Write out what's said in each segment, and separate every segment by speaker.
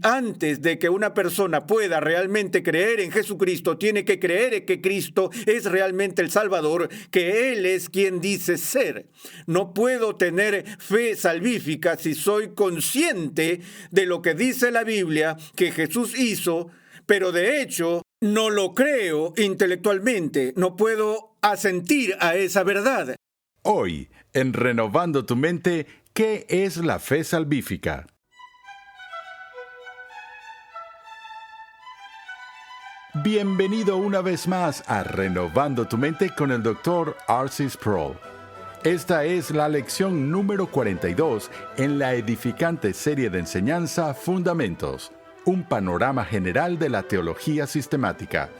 Speaker 1: Antes de que una persona pueda realmente creer en Jesucristo, tiene que creer que Cristo es realmente el Salvador, que Él es quien dice ser. No puedo tener fe salvífica si soy consciente de lo que dice la Biblia que Jesús hizo, pero de hecho no lo creo intelectualmente. No puedo asentir a esa verdad.
Speaker 2: Hoy, en Renovando tu Mente, ¿qué es la fe salvífica? Bienvenido una vez más a Renovando tu Mente con el Dr. R.C. Sproul. Esta es la lección número 42 en la edificante serie de enseñanza Fundamentos, un panorama general de la teología sistemática.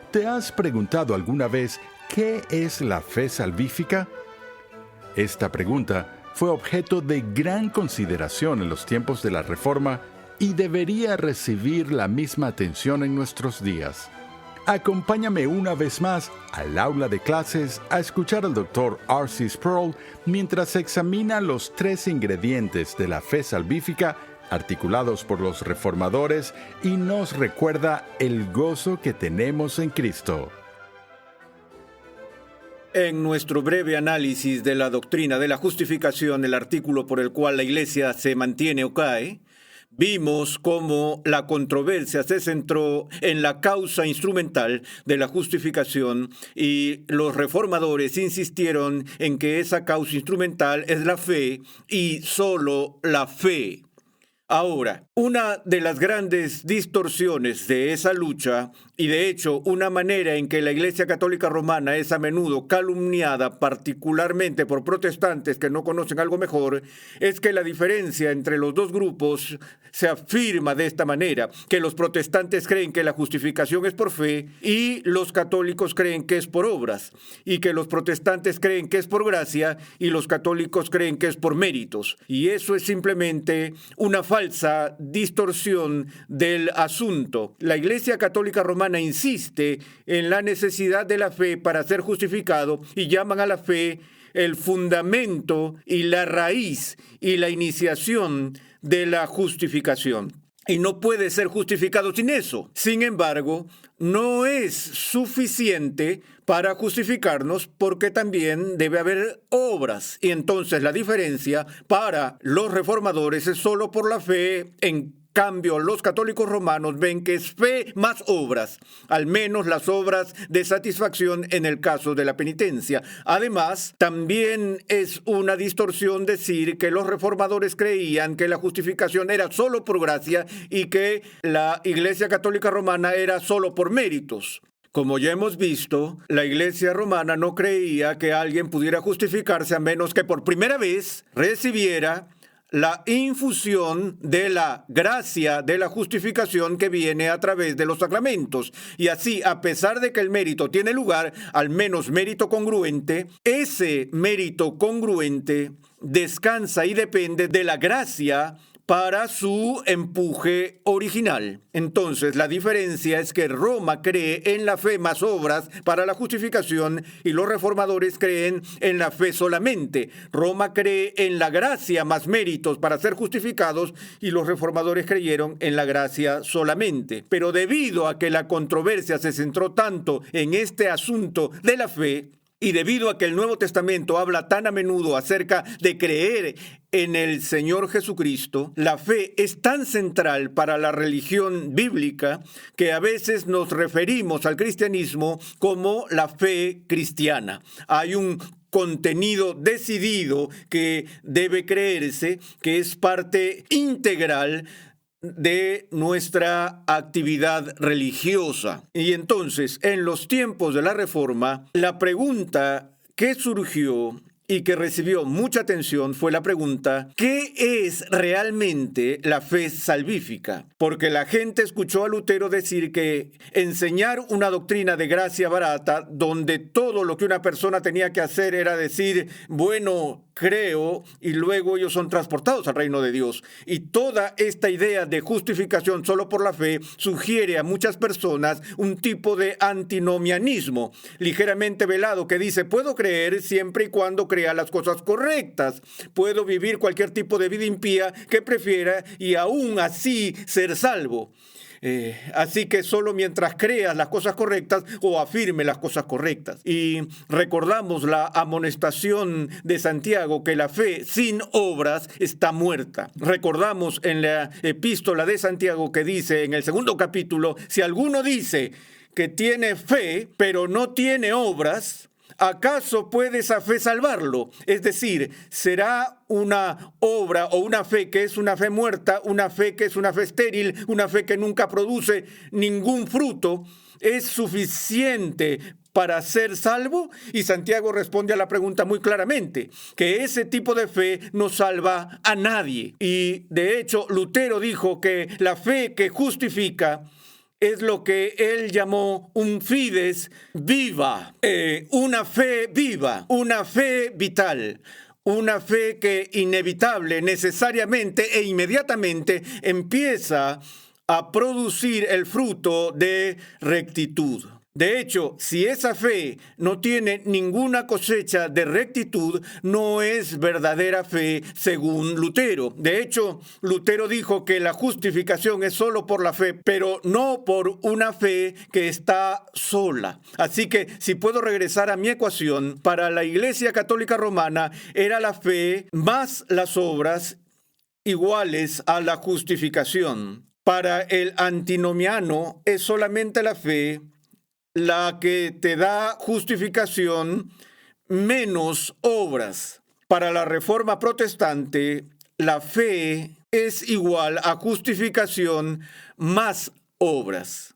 Speaker 2: ¿Te has preguntado alguna vez qué es la fe salvífica? Esta pregunta fue objeto de gran consideración en los tiempos de la Reforma y debería recibir la misma atención en nuestros días. Acompáñame una vez más al aula de clases a escuchar al Dr. R.C. Sproul mientras examina los 3 ingredientes de la fe salvífica articulados por los reformadores y nos recuerda el gozo que tenemos en Cristo.
Speaker 1: En nuestro breve análisis de la doctrina de la justificación, el artículo por el cual la Iglesia se mantiene o cae, vimos cómo la controversia se centró en la causa instrumental de la justificación y los reformadores insistieron en que esa causa instrumental es la fe y solo la fe. Ahora, una de las grandes distorsiones de esa lucha, y de hecho una manera en que la Iglesia Católica Romana es a menudo calumniada, particularmente por protestantes que no conocen algo mejor, es que la diferencia entre los dos grupos se afirma de esta manera, que los protestantes creen que la justificación es por fe y los católicos creen que es por obras, y que los protestantes creen que es por gracia y los católicos creen que es por méritos. Y eso es simplemente una falsa distorsión del asunto. La Iglesia Católica Romana insiste en la necesidad de la fe para ser justificado y llaman a la fe el fundamento y la raíz y la iniciación de la justificación. Y no puede ser justificado sin eso. Sin embargo, no es suficiente para justificarnos porque también debe haber obras. Y entonces la diferencia para los reformadores es solo por la fe. En cambio, los católicos romanos ven que es fe más obras, al menos las obras de satisfacción en el caso de la penitencia. Además, también es una distorsión decir que los reformadores creían que la justificación era solo por gracia y que la Iglesia Católica Romana era solo por méritos. Como ya hemos visto, la Iglesia Romana no creía que alguien pudiera justificarse a menos que por primera vez recibiera la infusión de la gracia de la justificación que viene a través de los sacramentos. Y así, a pesar de que el mérito tiene lugar, al menos mérito congruente, ese mérito congruente descansa y depende de la gracia para su empuje original. Entonces, la diferencia es que Roma cree en la fe más obras para la justificación y los reformadores creen en la fe solamente. Roma cree en la gracia más méritos para ser justificados y los reformadores creyeron en la gracia solamente. Pero debido a que la controversia se centró tanto en este asunto de la fe, y debido a que el Nuevo Testamento habla tan a menudo acerca de creer en el Señor Jesucristo, la fe es tan central para la religión bíblica que a veces nos referimos al cristianismo como la fe cristiana. Hay un contenido decidido que debe creerse, que es parte integral de nuestra actividad religiosa. Y entonces, en los tiempos de la Reforma, la pregunta que surgió y que recibió mucha atención fue la pregunta: ¿qué es realmente la fe salvífica? Porque la gente escuchó a Lutero decir que enseñar una doctrina de gracia barata, donde todo lo que una persona tenía que hacer era decir, bueno, creo, y luego ellos son transportados al reino de Dios. Y toda esta idea de justificación solo por la fe sugiere a muchas personas un tipo de antinomianismo ligeramente velado que dice: puedo creer siempre y cuando crea las cosas correctas, puedo vivir cualquier tipo de vida impía que prefiera y aún así ser salvo. Así que solo mientras creas las cosas correctas o afirme las cosas correctas. Y recordamos la amonestación de Santiago que la fe sin obras está muerta. Recordamos en la epístola de Santiago que dice en el 2º capítulo: si alguno dice que tiene fe pero no tiene obras, ¿acaso puede esa fe salvarlo? Es decir, ¿será una obra o una fe que es una fe muerta, una fe que es una fe estéril, una fe que nunca produce ningún fruto, es suficiente para ser salvo? Y Santiago responde a la pregunta muy claramente, que ese tipo de fe no salva a nadie. Y de hecho, Lutero dijo que la fe que justifica es lo que él llamó un fides viva, una fe viva, una fe vital, una fe que inevitable, necesariamente e inmediatamente empieza a producir el fruto de rectitud. De hecho, si esa fe no tiene ninguna cosecha de rectitud, no es verdadera fe según Lutero. De hecho, Lutero dijo que la justificación es solo por la fe, pero no por una fe que está sola. Así que, si puedo regresar a mi ecuación, para la Iglesia Católica Romana era la fe más las obras iguales a la justificación. Para el antinomiano es solamente la fe la que te da justificación menos obras. Para la Reforma Protestante, la fe es igual a justificación más obras.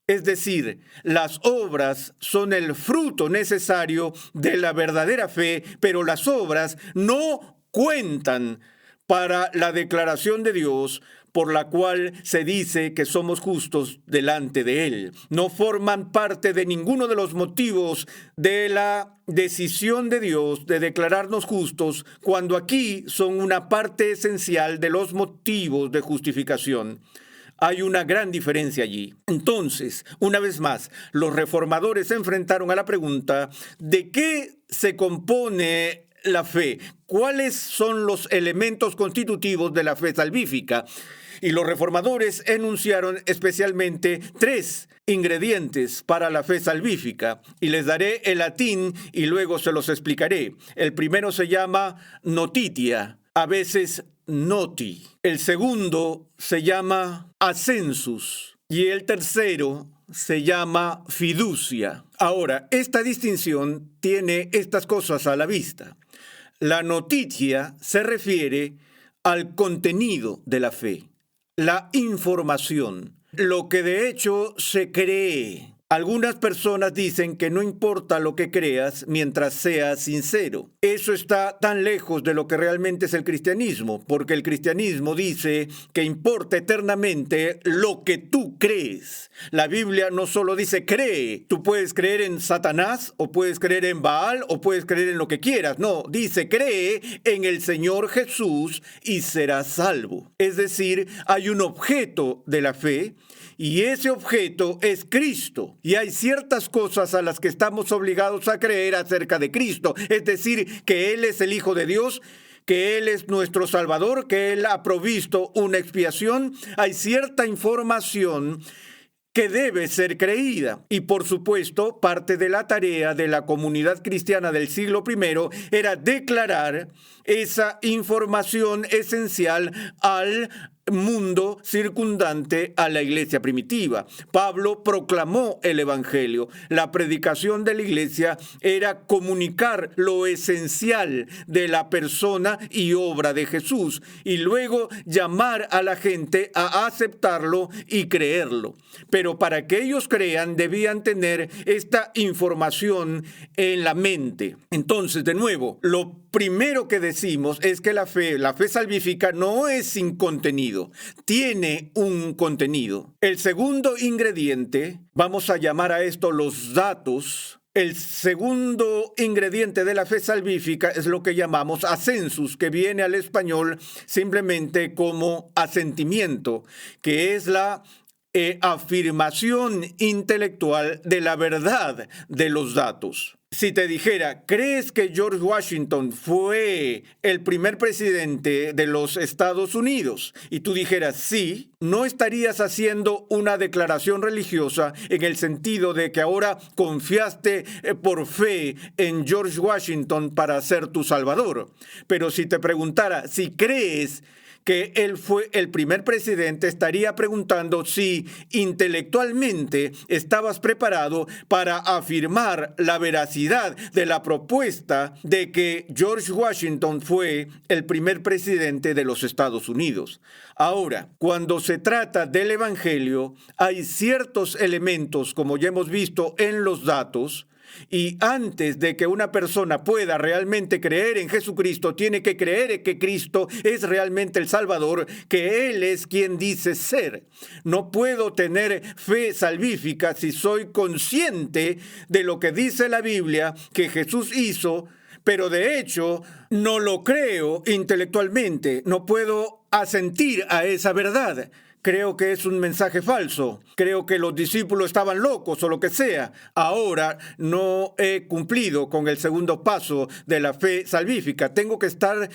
Speaker 1: Es decir, las obras son el fruto necesario de la verdadera fe, pero las obras no cuentan para la declaración de Dios, por la cual se dice que somos justos delante de Él. No forman parte de ninguno de los motivos de la decisión de Dios de declararnos justos, cuando aquí son una parte esencial de los motivos de justificación. Hay una gran diferencia allí. Entonces, una vez más, los reformadores se enfrentaron a la pregunta: ¿de qué se compone la fe? ¿Cuáles son los elementos constitutivos de la fe salvífica? Y los reformadores enunciaron especialmente 3 ingredientes para la fe salvífica, y les daré el latín y luego se los explicaré. El primero se llama notitia, a veces noti. El segundo se llama ascensus y el tercero se llama fiducia. Ahora, esta distinción tiene estas cosas a la vista. La notitia se refiere al contenido de la fe, la información, lo que de hecho se cree. Algunas personas dicen que no importa lo que creas mientras seas sincero. Eso está tan lejos de lo que realmente es el cristianismo, porque el cristianismo dice que importa eternamente lo que tú crees. La Biblia no solo dice cree, tú puedes creer en Satanás, o puedes creer en Baal, o puedes creer en lo que quieras. No, dice cree en el Señor Jesús y serás salvo. Es decir, hay un objeto de la fe, y ese objeto es Cristo. Y hay ciertas cosas a las que estamos obligados a creer acerca de Cristo. Es decir, que Él es el Hijo de Dios, que Él es nuestro Salvador, que Él ha provisto una expiación. Hay cierta información que debe ser creída. Y por supuesto, parte de la tarea de la comunidad cristiana del siglo I era declarar esa información esencial al mundo circundante a la iglesia primitiva. Pablo proclamó el evangelio. La predicación de la iglesia era comunicar lo esencial de la persona y obra de Jesús y luego llamar a la gente a aceptarlo y creerlo. Pero para que ellos crean debían tener esta información en la mente. Entonces, de nuevo, lo primero que decimos es que la fe salvífica no es sin contenido, tiene un contenido. El segundo ingrediente, vamos a llamar a esto los datos, El segundo ingrediente de la fe salvífica es lo que llamamos assensus, que viene al español simplemente como asentimiento, que es la afirmación intelectual de la verdad de los datos. Si te dijera, ¿crees que George Washington fue el primer presidente de los Estados Unidos? Y tú dijeras sí, no estarías haciendo una declaración religiosa en el sentido de que ahora confiaste por fe en George Washington para ser tu salvador. Pero si te preguntara si crees que él fue el primer presidente, estaría preguntando si intelectualmente estabas preparado para afirmar la veracidad de la propuesta de que George Washington fue el primer presidente de los Estados Unidos. Ahora, cuando se trata del Evangelio, hay ciertos elementos, como ya hemos visto en los datos, y antes de que una persona pueda realmente creer en Jesucristo, tiene que creer que Cristo es realmente el Salvador, que Él es quien dice ser. No puedo tener fe salvífica si soy consciente de lo que dice la Biblia que Jesús hizo, pero de hecho no lo creo intelectualmente. No puedo asentir a esa verdad. Creo que es un mensaje falso. Creo que los discípulos estaban locos o lo que sea. Ahora no he cumplido con el segundo paso de la fe salvífica. Tengo que estar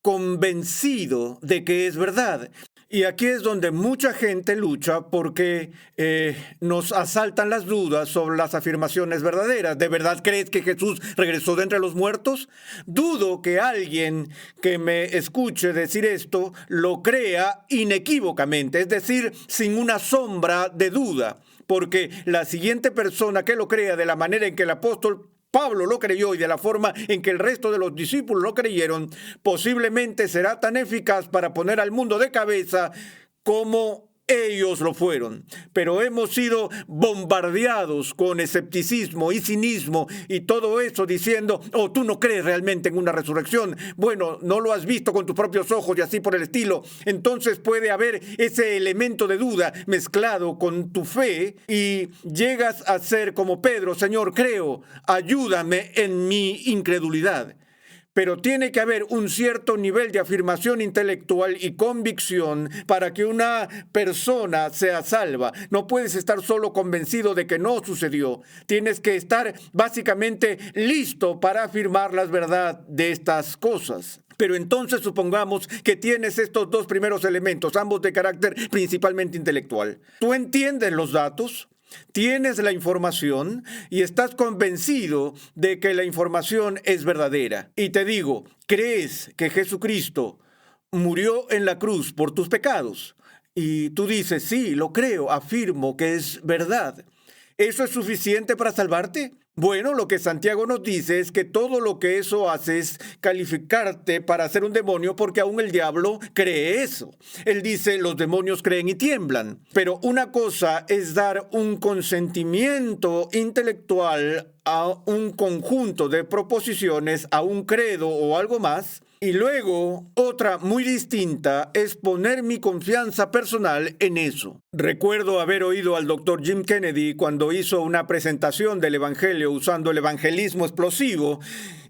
Speaker 1: convencido de que es verdad. Y aquí es donde mucha gente lucha porque nos asaltan las dudas sobre las afirmaciones verdaderas. ¿De verdad crees que Jesús regresó de entre los muertos? Dudo que alguien que me escuche decir esto lo crea inequívocamente, es decir, sin una sombra de duda, porque la siguiente persona que lo crea de la manera en que el apóstol Pablo lo creyó y de la forma en que el resto de los discípulos lo creyeron, posiblemente será tan eficaz para poner al mundo de cabeza como ellos lo fueron. Pero hemos sido bombardeados con escepticismo y cinismo y todo eso diciendo, oh, tú no crees realmente en una resurrección. Bueno, no lo has visto con tus propios ojos y así por el estilo. Entonces puede haber ese elemento de duda mezclado con tu fe y llegas a ser como Pedro, Señor, creo, ayúdame en mi incredulidad. Pero tiene que haber un cierto nivel de afirmación intelectual y convicción para que una persona sea salva. No puedes estar solo convencido de que no sucedió. Tienes que estar básicamente listo para afirmar la verdad de estas cosas. Pero entonces supongamos que tienes estos dos primeros elementos, ambos de carácter principalmente intelectual. ¿Tú entiendes los datos? Tienes la información y estás convencido de que la información es verdadera. Y te digo, ¿crees que Jesucristo murió en la cruz por tus pecados? Y tú dices, sí, lo creo, afirmo que es verdad. ¿Eso es suficiente para salvarte? Bueno, lo que Santiago nos dice es que todo lo que eso hace es calificarte para ser un demonio porque aún el diablo cree eso. Él dice, los demonios creen y tiemblan. Pero una cosa es dar un consentimiento intelectual a un conjunto de proposiciones, a un credo o algo más. Y luego, otra muy distinta es poner mi confianza personal en eso. Recuerdo haber oído al Dr. Jim Kennedy cuando hizo una presentación del Evangelio usando el evangelismo explosivo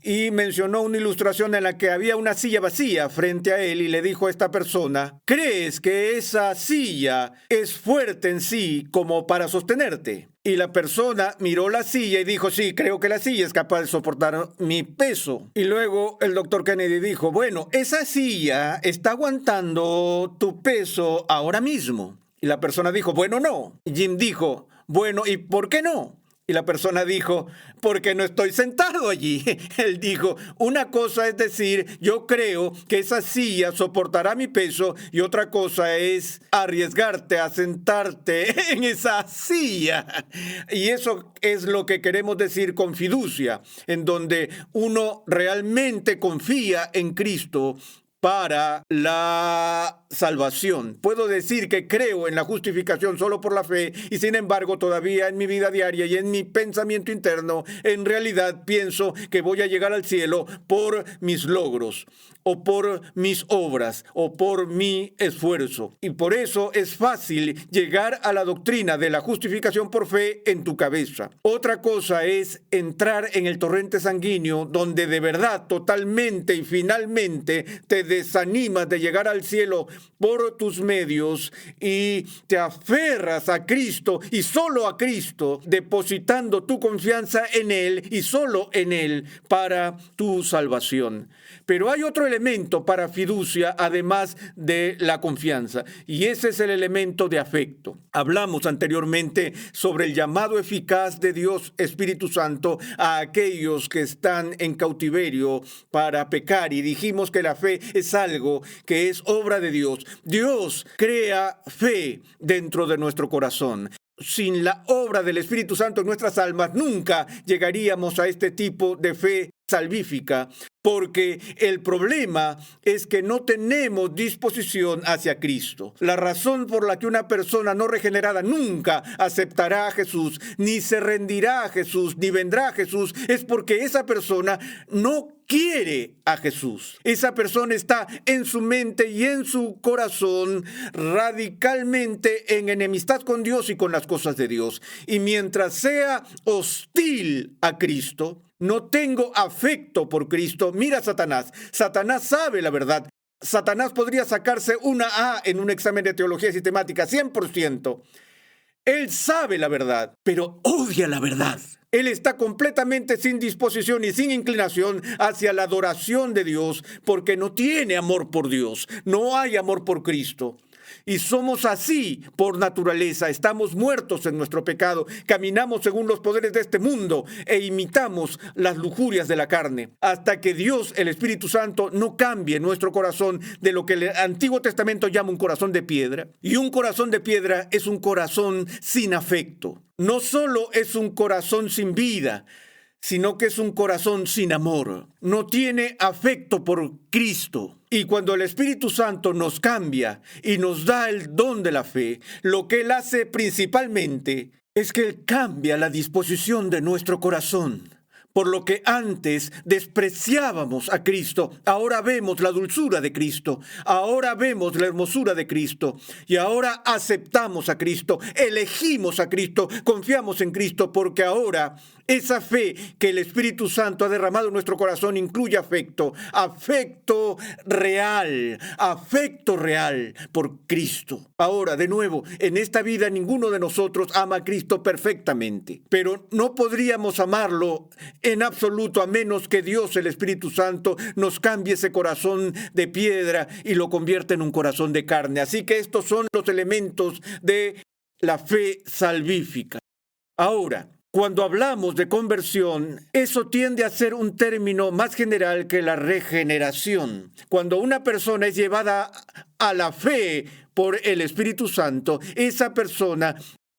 Speaker 1: y mencionó una ilustración en la que había una silla vacía frente a él y le dijo a esta persona, ¿crees que esa silla es fuerte en sí como para sostenerte? Y la persona miró la silla y dijo, sí, creo que la silla es capaz de soportar mi peso. Y luego el Dr. Kennedy dijo, bueno, esa silla está aguantando tu peso ahora mismo. Y la persona dijo, bueno, no. Y Jim dijo, bueno, ¿y por qué no? Y la persona dijo, porque no estoy sentado allí. Él dijo, una cosa es decir, yo creo que esa silla soportará mi peso y otra cosa es arriesgarte a sentarte en esa silla. Y eso es lo que queremos decir con fiducia, en donde uno realmente confía en Cristo para la salvación. Puedo decir que creo en la justificación solo por la fe y sin embargo todavía en mi vida diaria y en mi pensamiento interno en realidad pienso que voy a llegar al cielo por mis logros. o por mis obras o por mi esfuerzo. Y por eso es fácil llegar a la doctrina de la justificación por fe en tu cabeza. Otra cosa es entrar en el torrente sanguíneo donde de verdad, totalmente y finalmente te desanimas de llegar al cielo por tus medios y te aferras a Cristo y solo a Cristo, depositando tu confianza en Él y solo en Él para tu salvación. Pero hay otro elemento para fiducia, además de la confianza, y ese es el elemento de afecto. Hablamos anteriormente sobre el llamado eficaz de Dios Espíritu Santo a aquellos que están en cautiverio para pecar, y dijimos que la fe es algo que es obra de Dios. Dios crea fe dentro de nuestro corazón. Sin la obra del Espíritu Santo en nuestras almas, nunca llegaríamos a este tipo de fe salvífica, porque el problema es que no tenemos disposición hacia Cristo. La razón por la que una persona no regenerada nunca aceptará a Jesús, ni se rendirá a Jesús, ni vendrá a Jesús, es porque esa persona no quiere a Jesús. Esa persona está en su mente y en su corazón radicalmente en enemistad con Dios y con las cosas de Dios. Y mientras sea hostil a Cristo, no tengo afecto por Cristo. Mira a Satanás. Satanás sabe la verdad. Satanás podría sacarse una A en un examen de teología sistemática, 100%. Él sabe la verdad, pero odia la verdad. Él está completamente sin disposición y sin inclinación hacia la adoración de Dios porque no tiene amor por Dios. No hay amor por Cristo. Y somos así por naturaleza. Estamos muertos en nuestro pecado. Caminamos según los poderes de este mundo e imitamos las lujurias de la carne. Hasta que Dios, el Espíritu Santo, no cambie nuestro corazón de lo que el Antiguo Testamento llama un corazón de piedra. Y un corazón de piedra es un corazón sin afecto. No solo es un corazón sin vida, sino que es un corazón sin amor. No tiene afecto por Cristo. Y cuando el Espíritu Santo nos cambia y nos da el don de la fe, lo que Él hace principalmente es que Él cambia la disposición de nuestro corazón. Por lo que antes despreciábamos a Cristo, ahora vemos la dulzura de Cristo, ahora vemos la hermosura de Cristo y ahora aceptamos a Cristo, elegimos a Cristo, confiamos en Cristo porque ahora esa fe que el Espíritu Santo ha derramado en nuestro corazón incluye afecto real por Cristo. Ahora, de nuevo, en esta vida ninguno de nosotros ama a Cristo perfectamente, pero no podríamos amarlo en absoluto a menos que Dios, el Espíritu Santo, nos cambie ese corazón de piedra y lo convierta en un corazón de carne. Así que estos son los elementos de la fe salvífica. Ahora, cuando hablamos de conversión, eso tiende a ser un término más general que la regeneración. Cuando una persona es llevada a la fe por el Espíritu Santo, esa persona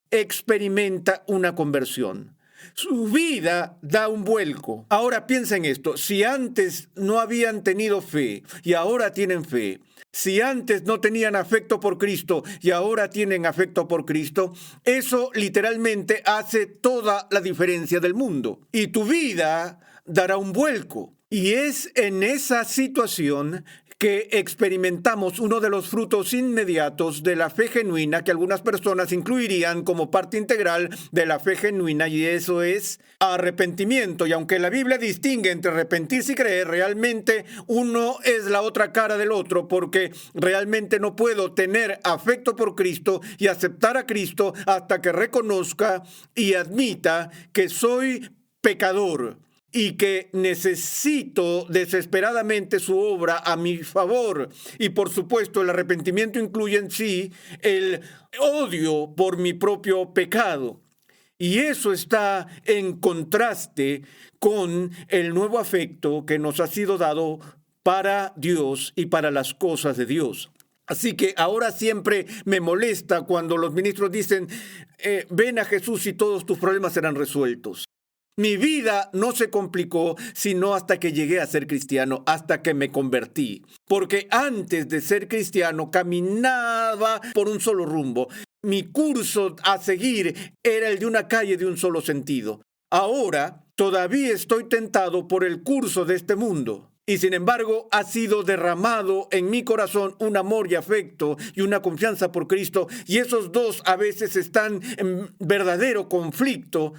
Speaker 1: experimenta una conversión. Su vida da un vuelco. Ahora piensa en esto. Si antes no habían tenido fe y ahora tienen fe, si antes no tenían afecto por Cristo y ahora tienen afecto por Cristo, eso literalmente hace toda la diferencia del mundo. Y tu vida dará un vuelco. Y es en esa situación que experimentamos uno de los frutos inmediatos de la fe genuina que algunas personas incluirían como parte integral de la fe genuina, y eso es arrepentimiento. Y aunque la Biblia distingue entre arrepentirse y creer, realmente uno es la otra cara del otro, porque realmente no puedo tener afecto por Cristo y aceptar a Cristo hasta que reconozca y admita que soy pecador y que necesito desesperadamente su obra a mi favor. Y por supuesto, el arrepentimiento incluye en sí el odio por mi propio pecado. Y eso está en contraste con el nuevo afecto que nos ha sido dado para Dios y para las cosas de Dios. Así que ahora siempre me molesta cuando los ministros dicen, ven a Jesús y todos tus problemas serán resueltos. Mi vida no se complicó sino hasta que llegué a ser cristiano, hasta que me convertí. Porque antes de ser cristiano caminaba por un solo rumbo. Mi curso a seguir era el de una calle de un solo sentido. Ahora todavía estoy tentado por el curso de este mundo. Y sin embargo, ha sido derramado en mi corazón un amor y afecto y una confianza por Cristo. Y esos dos a veces están en verdadero conflicto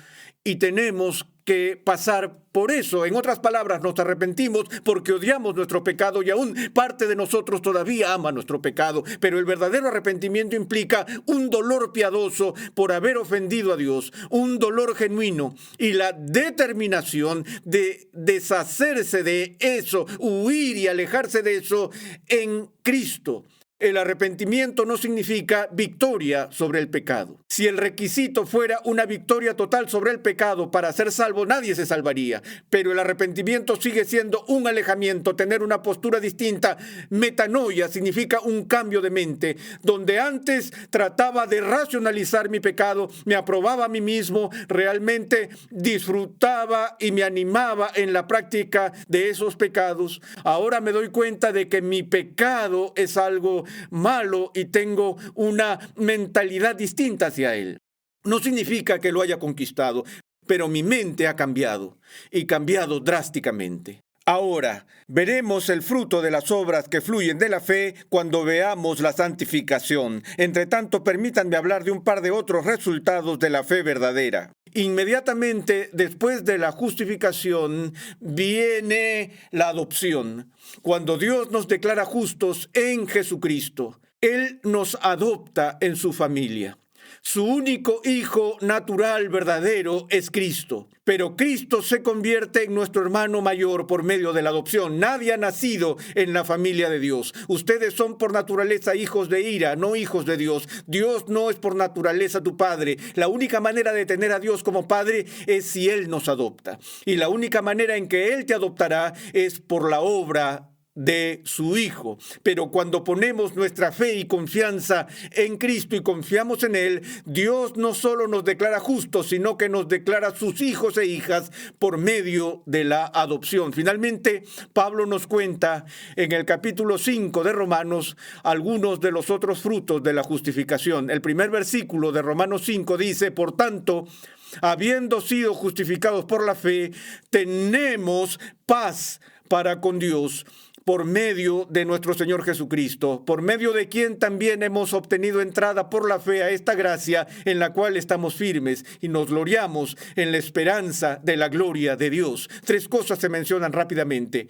Speaker 1: y tenemos que pasar por eso. En otras palabras, nos arrepentimos porque odiamos nuestro pecado y aún parte de nosotros todavía ama nuestro pecado. Pero el verdadero arrepentimiento implica un dolor piadoso por haber ofendido a Dios, un dolor genuino y la determinación de deshacerse de eso, huir y alejarse de eso en Cristo. El arrepentimiento no significa victoria sobre el pecado. Si el requisito fuera una victoria total sobre el pecado para ser salvo, nadie se salvaría. Pero el arrepentimiento sigue siendo un alejamiento, tener una postura distinta. Metanoia significa un cambio de mente, donde antes trataba de racionalizar mi pecado, me aprobaba a mí mismo, realmente disfrutaba y me animaba en la práctica de esos pecados. Ahora me doy cuenta de que mi pecado es algo malo y tengo una mentalidad distinta hacia él. No significa que lo haya conquistado, pero mi mente ha cambiado y cambiado drásticamente. Ahora, veremos el fruto de las obras que fluyen de la fe cuando veamos la santificación. Entre tanto, permítanme hablar de un par de otros resultados de la fe verdadera. Inmediatamente después de la justificación viene la adopción. Cuando Dios nos declara justos en Jesucristo, Él nos adopta en su familia. Su único hijo natural verdadero es Cristo, pero Cristo se convierte en nuestro hermano mayor por medio de la adopción. Nadie ha nacido en la familia de Dios. Ustedes son por naturaleza hijos de ira, no hijos de Dios. Dios no es por naturaleza tu padre. La única manera de tener a Dios como padre es si Él nos adopta. Y la única manera en que Él te adoptará es por la obra de su Hijo. Pero cuando ponemos nuestra fe y confianza en Cristo y confiamos en Él, Dios no solo nos declara justos, sino que nos declara sus hijos e hijas por medio de la adopción. Finalmente, Pablo nos cuenta en el capítulo 5 de Romanos algunos de los otros frutos de la justificación. El primer versículo de Romanos 5 dice: por tanto, habiendo sido justificados por la fe, tenemos paz para con Dios por medio de nuestro Señor Jesucristo, por medio de quien también hemos obtenido entrada por la fe a esta gracia en la cual estamos firmes y nos gloriamos en la esperanza de la gloria de Dios. Tres cosas se mencionan rápidamente.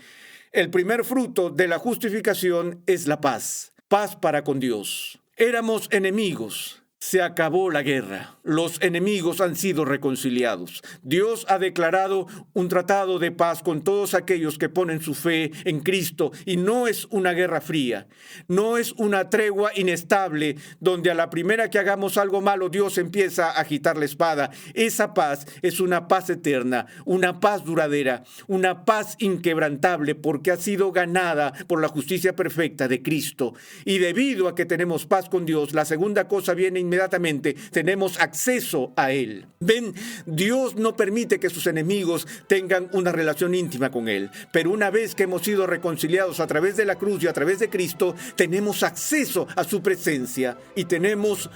Speaker 1: El primer fruto de la justificación es la paz, paz para con Dios. Éramos enemigos. Se acabó la guerra. Los enemigos han sido reconciliados. Dios ha declarado un tratado de paz con todos aquellos que ponen su fe en Cristo. Y no es una guerra fría. No es una tregua inestable donde a la primera que hagamos algo malo Dios empieza a agitar la espada. Esa paz es una paz eterna, una paz duradera, una paz inquebrantable porque ha sido ganada por la justicia perfecta de Cristo. Y debido a que tenemos paz con Dios, la segunda cosa viene inmediatamente, tenemos acceso a Él. Ven, Dios no permite que sus enemigos tengan una relación íntima con Él, pero una vez que hemos sido reconciliados a través de la cruz y a través de Cristo, tenemos acceso a su presencia y tenemos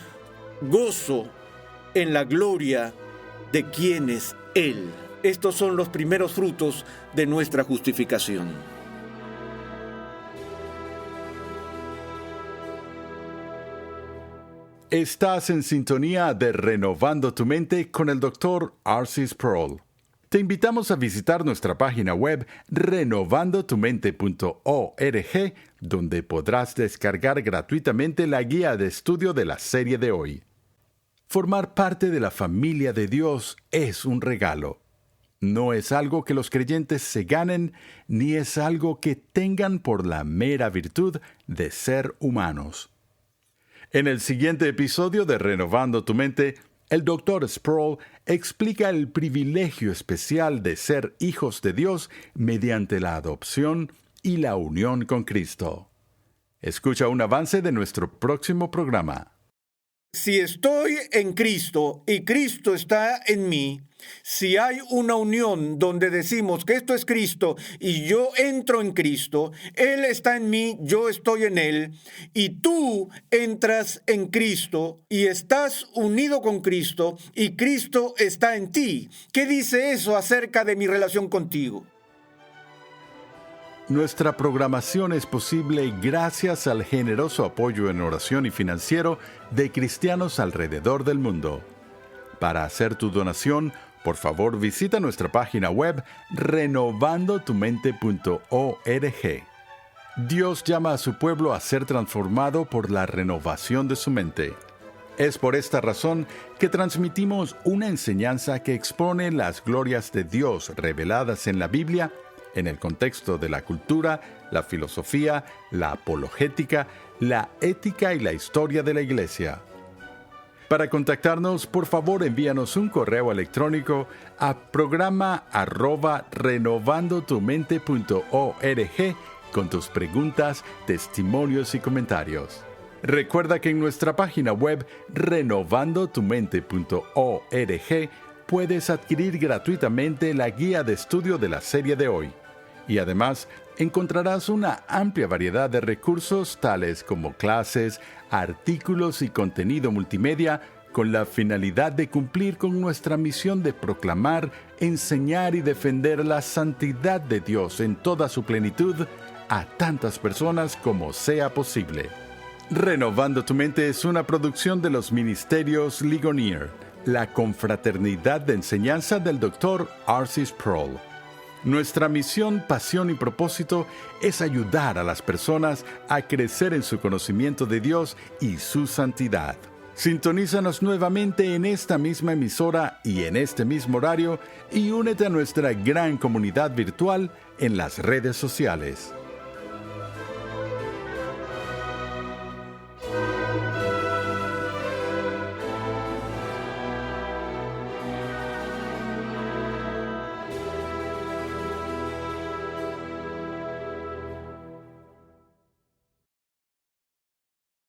Speaker 1: gozo en la gloria de quien es Él. Estos son los primeros frutos de nuestra justificación.
Speaker 2: Estás en sintonía de Renovando tu Mente con el Dr. R.C. Sproul. Te invitamos a visitar nuestra página web renovandotumente.org, donde podrás descargar gratuitamente la guía de estudio de la serie de hoy. Formar parte de la familia de Dios es un regalo. No es algo que los creyentes se ganen, ni es algo que tengan por la mera virtud de ser humanos. En el siguiente episodio de Renovando tu Mente, el Dr. Sproul explica el privilegio especial de ser hijos de Dios mediante la adopción y la unión con Cristo. Escucha un avance de nuestro próximo programa.
Speaker 1: Si estoy en Cristo y Cristo está en mí, si hay una unión donde decimos que esto es Cristo y yo entro en Cristo, Él está en mí, yo estoy en Él, y tú entras en Cristo y estás unido con Cristo y Cristo está en ti. ¿Qué dice eso acerca de mi relación contigo?
Speaker 2: Nuestra programación es posible gracias al generoso apoyo en oración y financiero de cristianos alrededor del mundo. Para hacer tu donación, por favor visita nuestra página web renovandotumente.org. Dios llama a su pueblo a ser transformado por la renovación de su mente. Es por esta razón que transmitimos una enseñanza que expone las glorias de Dios reveladas en la Biblia, en el contexto de la cultura, la filosofía, la apologética, la ética y la historia de la Iglesia. Para contactarnos, por favor envíanos un correo electrónico a programa@renovandotumente.org con tus preguntas, testimonios y comentarios. Recuerda que en nuestra página web renovandotumente.org puedes adquirir gratuitamente la guía de estudio de la serie de hoy. Y además encontrarás una amplia variedad de recursos tales como clases, artículos y contenido multimedia con la finalidad de cumplir con nuestra misión de proclamar, enseñar y defender la santidad de Dios en toda su plenitud a tantas personas como sea posible. Renovando tu Mente es una producción de los Ministerios Ligonier, la confraternidad de enseñanza del Dr. R.C. Sproul. Nuestra misión, pasión y propósito es ayudar a las personas a crecer en su conocimiento de Dios y su santidad. Sintonízanos nuevamente en esta misma emisora y en este mismo horario y únete a nuestra gran comunidad virtual en las redes sociales.